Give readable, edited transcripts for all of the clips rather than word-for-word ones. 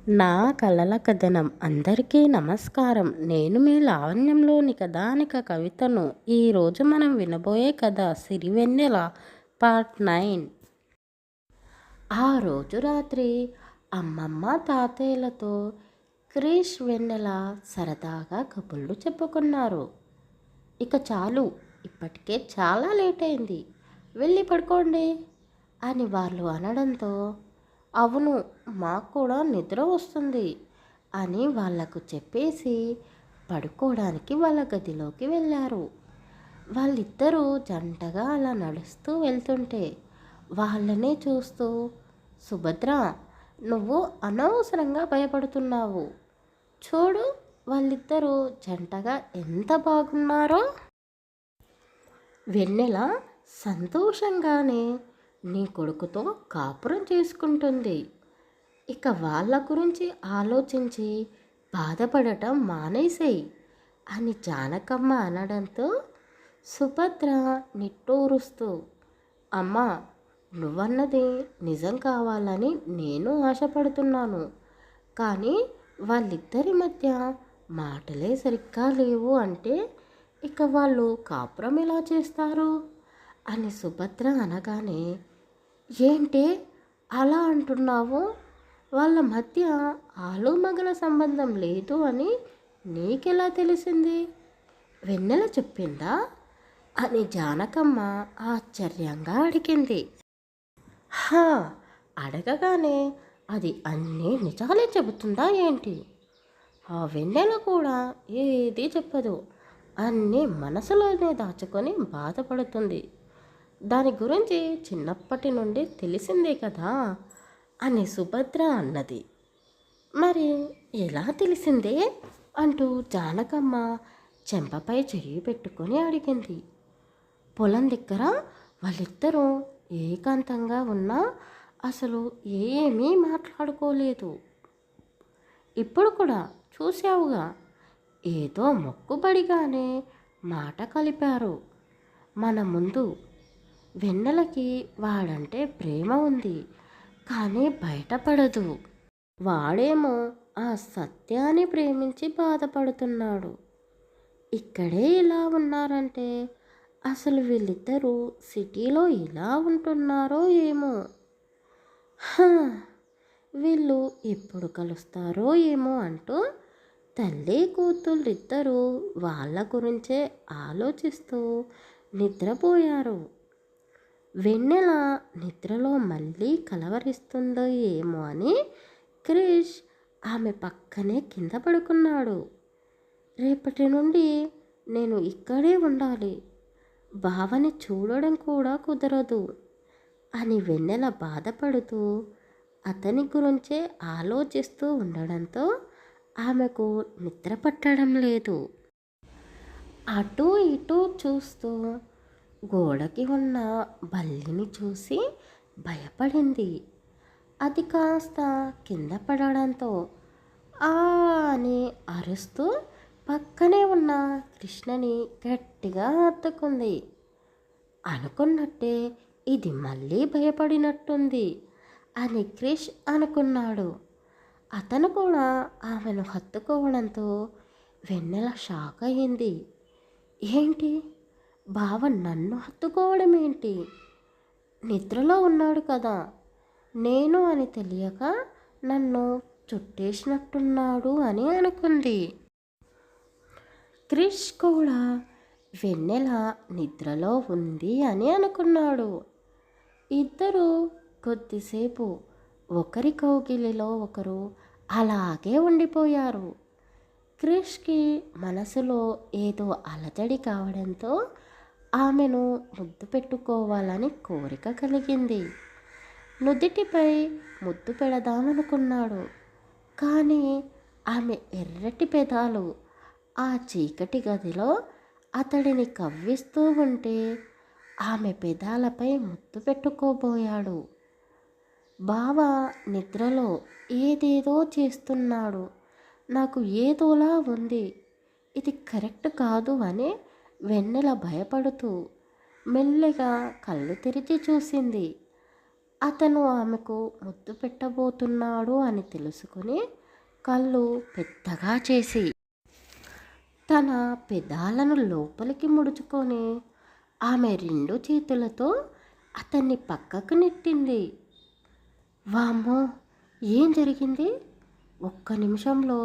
నా కలల కథనం. అందరికీ నమస్కారం. నేను మీ లావణ్యంలోని కథానిక కవితను. ఈరోజు మనం వినబోయే కథ సిరివెన్నెల పార్ట్ 9. ఆ రోజు రాత్రి అమ్మమ్మ తాతయ్యలతో క్రిష్ వెన్నెల సరదాగా కబుర్లు చెప్పుకున్నారు. ఇక చాలు, ఇప్పటికే చాలా లేట్ అయింది, వెళ్ళి పడుకోండి అని వాళ్ళు అనడంతో, అవును, మాకు కూడా నిద్ర వస్తుంది అని వాళ్లకు చెప్పేసి పడుకోవడానికి వాళ్ళ గదిలోకి వెళ్ళారు. వాళ్ళిద్దరూ జంటగా అలా నడుస్తూ వెళ్తుంటే వాళ్ళనే చూస్తూ, సుభద్ర, నువ్వు అనవసరంగా భయపడుతున్నావు. చూడు, వాళ్ళిద్దరూ జంటగా ఎంత బాగున్నారో. వెన్నెల సంతోషంగానే నీ కొడుకుతో కాపురం చేసుకుంటుంది. ఇక వాళ్ళ గురించి ఆలోచించి బాధపడటం మానేసేయి అని జానకమ్మ అనడంతో సుభద్ర నిట్టూరుస్తూ, అమ్మా, నువ్వన్నది నిజం కావాలని నేను ఆశపడుతున్నాను, కానీ వాళ్ళిద్దరి మధ్య మాటలే సరిగ్గా లేవు అంటే ఇక వాళ్ళు కాపురం ఎలా చేస్తారు అని సుభద్ర అనగానే, ఏంటి అలా అంటున్నావు? వాళ్ళ మధ్య ఆలుమగల సంబంధం లేదు అని నీకెలా తెలిసింది? వెన్నెల చెప్పిందా అని జానకమ్మ ఆశ్చర్యంగా అడిగింది. హా, అడగగానే అది అన్నీ నిజాలే చెబుతుందా ఏంటి? ఆ వెన్నెల కూడా ఏదీ చెప్పదు, అన్నీ మనసులోనే దాచుకొని బాధపడుతుంది. దాని గురించి చిన్నప్పటి నుండి తెలిసిందే కదా అని సుభద్ర అన్నది. మరి ఎలా తెలిసిందే అంటూ జానకమ్మ చెంపపై చెయ్యి పెట్టుకొని అడిగింది. పొలం దగ్గర వాళ్ళిద్దరూ ఏకాంతంగా ఉన్నా అసలు ఏమీ మాట్లాడుకోలేదు. ఇప్పుడు కూడా చూసావుగా, ఏదో మొక్కుబడిగానే మాట కలిపారు. మన ముందు వెన్నెలకి వాడంటే ప్రేమ ఉంది, కానీ బయటపడదు. వాడేమో ఆ సత్యాన్ని ప్రేమించి బాధపడుతున్నాడు. ఇక్కడే ఇలా ఉన్నారంటే అసలు వీళ్ళిద్దరూ సిటీలో ఇలా ఉంటున్నారో ఏమో. వీళ్ళు ఎప్పుడు కలుస్తారో ఏమో అంటూ తల్లి కూతుళ్ళిద్దరూ వాళ్ళ గురించే ఆలోచిస్తూ నిద్రపోయారు. వెన్నెల నిద్రలో మళ్ళీ కలవరిస్తుందో ఏమో అని క్రిష్ ఆమె పక్కనే కింద పడుకున్నాడు. రేపటి నుండి నేను ఇక్కడే ఉండాలి, బావని చూడడం కూడా కుదరదు అని వెన్నెల బాధపడుతూ అతని గురించే ఆలోచిస్తూ ఉండడంతో ఆమెకు నిద్ర పట్టడం లేదు. అటూ ఇటూ చూస్తూ గోడకి ఉన్న బల్లిని చూసి భయపడింది. అది కాస్త కింద పడడంతో ఆ అని అరుస్తూ పక్కనే ఉన్న కృష్ణని గట్టిగా హత్తుకుంది. అనుకున్నట్టే ఇది మళ్ళీ భయపడినట్టుంది అని క్రిష్ అనుకున్నాడు. అతను కూడా ఆమెను హత్తుకోవడంతో వెన్నెల షాక్ అయింది. ఏంటి, బావ నన్ను హత్తుకోవడం ఏంటి? నిద్రలో ఉన్నాడు కదా, నేను అని తెలియక నన్ను చుట్టేసినట్టున్నాడు అని అనుకుంది. క్రిష్ కూడా వెన్నెల నిద్రలో ఉంది అని అనుకున్నాడు. ఇద్దరూ కొద్దిసేపు ఒకరి కౌగిలిలో ఒకరు అలాగే ఉండిపోయారు. క్రిష్కి మనసులో ఏదో అలజడి కావడంతో ఆమెను ముద్దు పెట్టుకోవాలని కోరిక కలిగింది. నుదిటిపై ముద్దు పెడదామనుకున్నాడు, కానీ ఆమె ఎర్రటి పెదాలు ఆ చీకటి గదిలో అతడిని కవ్విస్తూ ఉంటే ఆమె పెదాలపై ముద్దు పెట్టుకోబోయాడు. బావ నిద్రలో ఏదేదో చేస్తున్నాడు, నాకు ఏదోలా ఉంది, ఇది కరెక్ట్ కాదు అని వెన్నెల భయపడుతూ మెల్లగా కళ్ళు తెరిచి చూసింది. అతను ఆమెకు ముద్దు పెట్టబోతున్నాడు అని తెలుసుకుని కళ్ళు పెద్దగా చేసి తన పెదాలను లోపలికి ముడుచుకొని ఆమె రెండు చేతులతో అతన్ని పక్కకు నెట్టింది. వామ్మో! ఏం జరిగింది? ఒక్క నిమిషంలో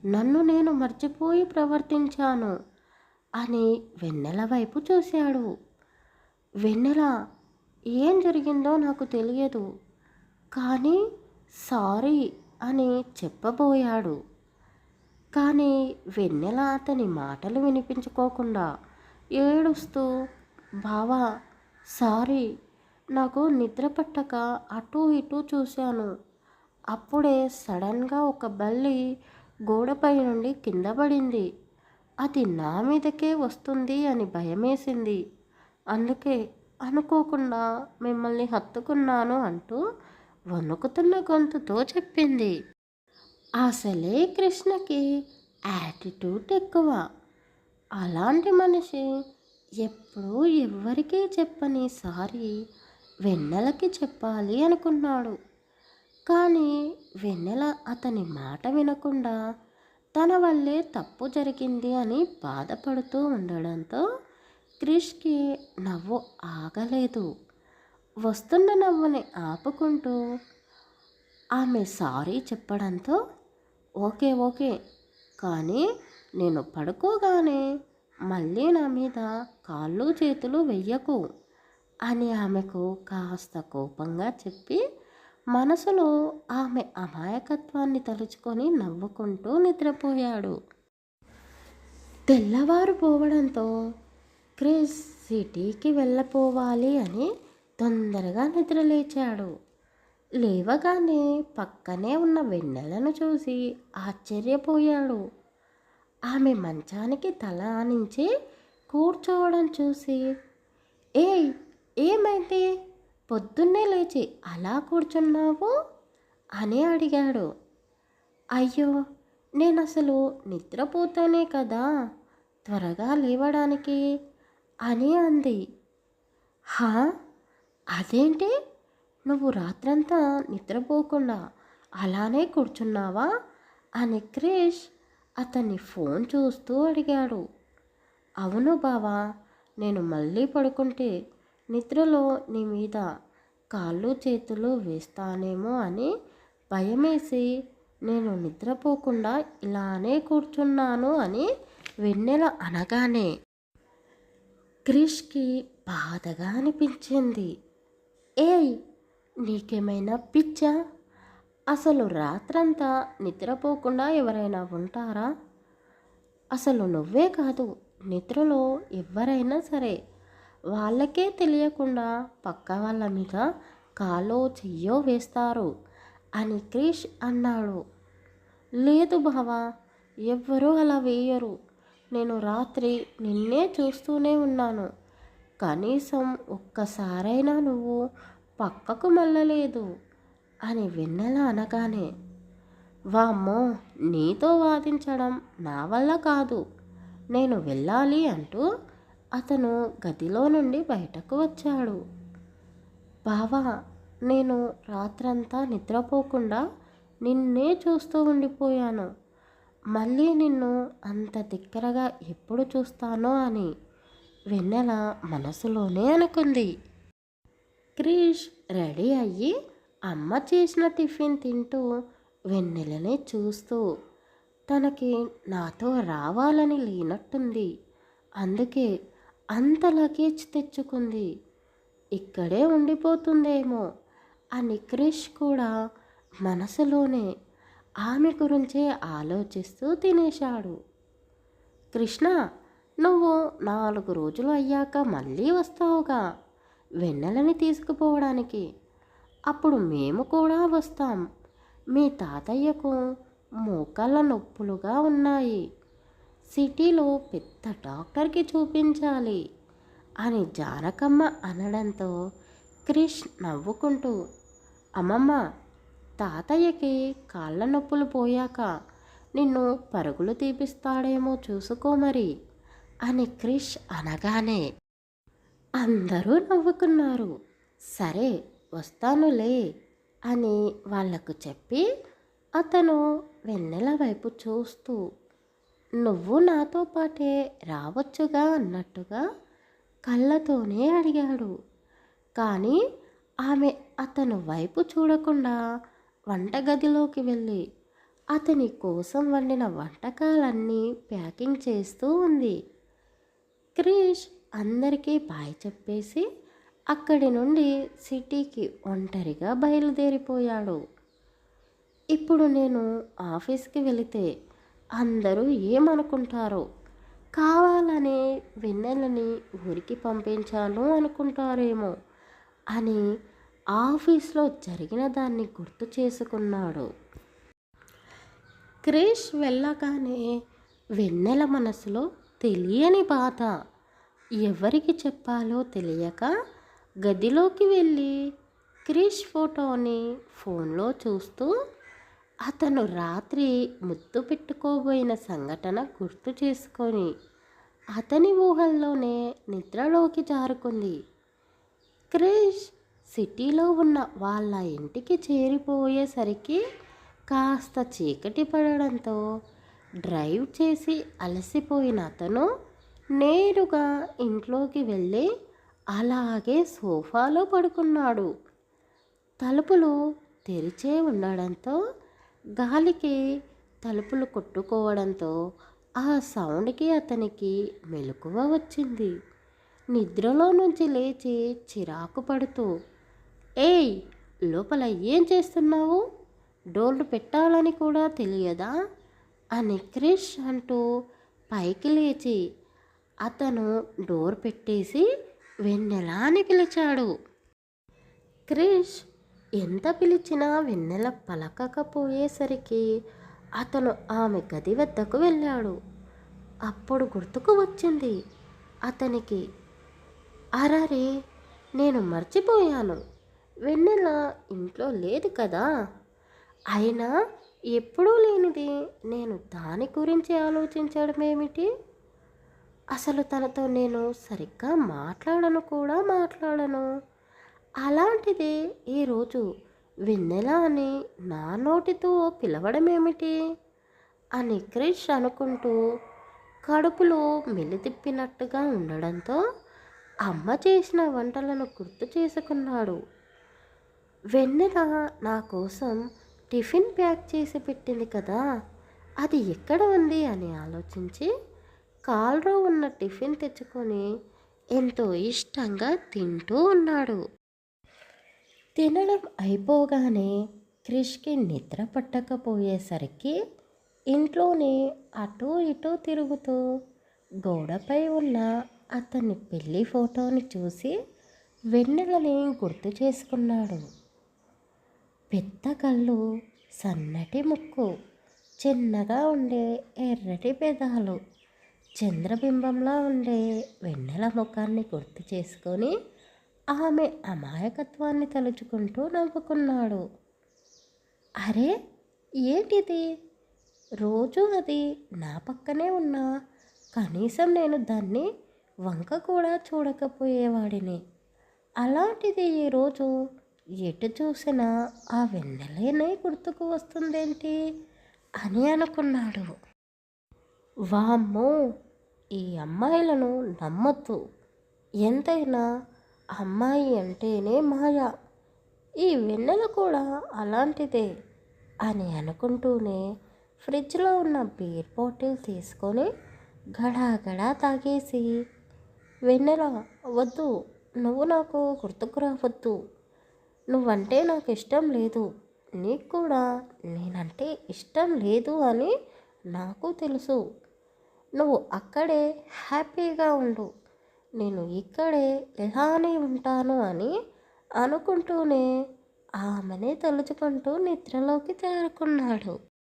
నన్ను నేను మర్చిపోయి ప్రవర్తించాను అని వెన్నెల వైపు చూశాడు. వెన్నెల ఏం జరిగిందో నాకు తెలియదు, కానీ సారీ అని చెప్పబోయాడు. కానీ వెన్నెల అతని మాటలు వినిపించుకోకుండా ఏడుస్తూ, బావా సారీ, నాకు నిద్ర పట్టక అటూ ఇటూ చూశాను. అప్పుడే సడన్గా ఒక బల్లి గోడపై నుండి కింద పడింది. అది నా మీదకే వస్తుంది అని భయమేసింది. అందుకే అనుకోకుండా మిమ్మల్ని హత్తుకున్నాను అంటూ వణుకుతున్న గొంతుతో చెప్పింది. అసలే కృష్ణకి యాటిట్యూడ్ ఎక్కువ. అలాంటి మనిషి ఎప్పుడూ ఎవ్వరికీ చెప్పని సారీ వెన్నెలకి చెప్పాలి అనుకున్నాడు. కానీ వెన్నెల అతని మాట వినకుండా తన వల్లే తప్పు జరిగింది అని బాధపడుతూ ఉండడంతో క్రిష్కి నవ్వు ఆగలేదు. వస్తున్న నవ్వుని ఆపుకుంటూ ఆమె సారీ చెప్పడంతో ఓకే ఓకే, కానీ నేను పడుకోగానే మళ్ళీ నా మీద కాళ్ళు చేతులు వెయ్యకు అని ఆమెకు కాస్త కోపంగా చెప్పి మనసులో ఆమె అమాయకత్వాన్ని తలుచుకొని నవ్వుకుంటూ నిద్రపోయాడు. తెల్లవారుపోవడంతో క్రిస్ సిటీకి వెళ్ళపోవాలి అని తొందరగా నిద్రలేచాడు. లేవగానే పక్కనే ఉన్న వెన్నెలను చూసి ఆశ్చర్యపోయాడు. ఆమె మంచానికి తల ఆనించి కూర్చోవడం చూసి, ఏయ్ ఏమైంది, పొద్దున్నే లేచి అలా కూర్చున్నావు అని అడిగాడు. అయ్యో, నేను అసలు నిద్రపోతానే కదా త్వరగా లేవడానికి అని అంది. హా, అదేంటి, నువ్వు రాత్రంతా నిద్రపోకుండా అలానే కూర్చున్నావా అని క్రిష్ అతన్ని ఫోన్ చూస్తూ అడిగాడు. అవును బావా, నేను మళ్ళీ పడుకుంటే నిద్రలో నీ మీద కాళ్ళు చేతులు వేస్తానేమో అని భయమేసి నేను నిద్రపోకుండా ఇలానే కూర్చున్నాను అని వెన్నెల అనగానే క్రిష్కి బాధగా అనిపించింది. ఏయ్, నీకేమైనా పిచ్చా? అసలు రాత్రంతా నిద్రపోకుండా ఎవరైనా ఉంటారా? అసలు నువ్వే కాదు, నిద్రలో ఎవరైనా సరే వాళ్ళకే తెలియకుండా పక్క వాళ్ళ మీద కాలో చెయ్యో వేస్తారు అని క్రిష్ అన్నాడు. లేదు బావా, ఎవ్వరూ అలా వేయరు. నేను రాత్రి నిన్నే చూస్తూనే ఉన్నాను. కనీసం ఒక్కసారైనా నువ్వు పక్కకు మళ్ళలేదు అని వెన్నెల అనగానే, వామ్మో, నీతో వాదించడం నా వల్ల కాదు, నేను వెళ్ళాలి అంటూ అతను గదిలో నుండి బయటకు వచ్చాడు. బావా, నేను రాత్రంతా నిద్రపోకుండా నిన్నే చూస్తూ ఉండిపోయాను. మళ్ళీ నిన్ను అంత తిక్కరగా ఎప్పుడు చూస్తానో అని వెన్నెల మనసులోనే అనుకుంది. క్రిష్ రెడీ అయ్యి అమ్మ చేసిన టిఫిన్ తింటూ వెన్నెలని చూస్తూ, తనకి నాతో రావాలని లేనట్టుంది, అందుకే అంత లగేజ్ తెచ్చుకుంది, ఇక్కడే ఉండిపోతుందేమో అని క్రిష్ కూడా మనసులోనే ఆమె గురించే ఆలోచిస్తూ తినేశాడు. కృష్ణ, నువ్వు 4 రోజులు అయ్యాక మళ్ళీ వస్తావుగా వెన్నెలని తీసుకుపోవడానికి, అప్పుడు మేము కూడా వస్తాం. మీ తాతయ్యకు మోకాళ్ళ నొప్పులుగా ఉన్నాయి, సిటీలో పెద్ద డాక్టర్కి చూపించాలి అని జానకమ్మ అనడంతో క్రిష్ నవ్వుకుంటూ, అమ్మమ్మ, తాతయ్యకి కాళ్ళ నొప్పులు పోయాక నిన్ను పరుగులు తీపిస్తాడేమో చూసుకో మరి అని క్రిష్ అనగానే అందరూ నవ్వుకున్నారు. సరే వస్తానులే అని వాళ్లకు చెప్పి అతను వెన్నెల వైపు చూస్తూ నువ్వు నాతో పాటే రావచ్చుగా అన్నట్టుగా కళ్ళతోనే అడిగాడు. కానీ ఆమె అతను వైపు చూడకుండా వంటగదిలోకి వెళ్ళి అతని కోసం వండిన వంటకాలన్నీ ప్యాకింగ్ చేస్తూ ఉంది. క్రిష్ అందరికీ బాయ్ చెప్పేసి అక్కడి నుండి సిటీకి ఒంటరిగా బయలుదేరిపోయాడు. ఇప్పుడు నేను ఆఫీస్కి వెళితే అందరూ ఏమనుకుంటారో, కావాలనే వెన్నెలని ఊరికి పంపించాను అనుకుంటారేమో అని ఆఫీస్లో జరిగిన దాన్ని గుర్తు చేసుకున్నాడు. క్రిష్ వెళ్ళగానే వెన్నెల మనసులో తెలియని బాధ, ఎవరికి చెప్పాలో తెలియక గదిలోకి వెళ్ళి క్రిష్ ఫోటోని ఫోన్లో చూస్తూ అతను రాత్రి ముద్దు పెట్టుకోబోయిన సంఘటన గుర్తు చేసుకొని అతని ఊహల్లోనే నిద్రలోకి జారుకుంది. క్రిష్ సిటీలో ఉన్న వాళ్ళ ఇంటికి చేరిపోయేసరికి కాస్త చీకటి పడడంతో డ్రైవ్ చేసి అలసిపోయిన అతను నేరుగా ఇంట్లోకి వెళ్ళి అలాగే సోఫాలో పడుకున్నాడు. తలుపులు తెరిచే ఉండడంతో గాలికి తలుపులు కొట్టుకోవడంతో ఆ సౌండ్కి అతనికి మెలకువ వచ్చింది. నిద్రలో నుంచి లేచి చిరాకు పడుతూ ఏయ్, లోపల ఏం చేస్తున్నావు? డోర్లు పెట్టాలని కూడా తెలియదా అని క్రిష్ అంటూ పైకి లేచి అతను డోర్ పెట్టేసి వెన్నెల అని పిలిచాడు. క్రిష్ ఎంత పిలిచినా వెన్నెల పలకకపోయేసరికి అతను ఆమె గది వద్దకు వెళ్ళాడు. అప్పుడు గుర్తుకు వచ్చింది అతనికి, అరరే, నేను మర్చిపోయాను, వెన్నెల ఇంట్లో లేదు కదా. అయినా ఎప్పుడూ లేనిది నేను దాని గురించి ఆలోచించడం ఏమిటి? అసలు తనతో నేను సరిగ్గా మాట్లాడను. అలాంటిది ఈరోజు వెన్నెల అని నా నోటితో పిలవడం ఏమిటి అని క్రిష్ అనుకుంటూ కడుపులో మెలితిప్పినట్టుగా ఉండడంతో అమ్మ చేసిన వంటలను గుర్తు చేసుకున్నాడు. వెన్నెల నా కోసం టిఫిన్ ప్యాక్ చేసి పెట్టింది కదా, అది ఎక్కడ ఉంది అని ఆలోచించి కాల్రో ఉన్న టిఫిన్ తెచ్చుకొని ఎంతో ఇష్టంగా తింటూ ఉన్నాడు. తినడం అయిపోగానే క్రిష్కి నిద్ర పట్టకపోయేసరికి ఇంట్లోనే అటూ ఇటూ తిరుగుతూ గోడపై ఉన్న అతని పెళ్లి ఫోటోని చూసి వెన్నెలని గుర్తు చేసుకున్నాడు. పెద్ద కళ్ళు, సన్నటి ముక్కు, చిన్నగా ఉండే ఎర్రటి పెదాలు, చంద్రబింబంలా ఉండే వెన్నెల ముఖాన్ని గుర్తు చేసుకొని ఆమె అమాయకత్వాన్ని తలుచుకుంటూ నవ్వుకున్నాడు. అరే, ఏంటిది? రోజు అది నా పక్కనే ఉన్నా కనీసం నేను దాన్ని వంక కూడా చూడకపోయేవాడిని. అలాంటిది ఈరోజు ఎటు చూసినా ఆ వెన్నెలనే గుర్తుకు వస్తుందేంటి అని అనుకున్నాడు. వామ్మో, ఈ అమ్మాయిలను నమ్మొద్దు, ఎంతైనా అమ్మాయి అంటేనే మాయ, ఈ వెన్నెల కూడా అలాంటిదే అని అనుకుంటూనే ఫ్రిడ్జ్లో ఉన్న బీర్ బాటిల్ తీసుకొని గడాగడా తాగేసి వెన్నెల, వద్దు, నువ్వు నాకు గుర్తుకు రావద్దు, నువ్వంటే నాకు ఇష్టం లేదు, నీకు కూడా నేనంటే ఇష్టం లేదు అని నాకు తెలుసు, నువ్వు అక్కడే హ్యాపీగా ఉండు, నేను ఇక్కడే ఇలానే ఉంటాను అని అనుకుంటూనే ఆమెనే తలుచుకుంటూ నిద్రలోకి జారుకున్నాడు.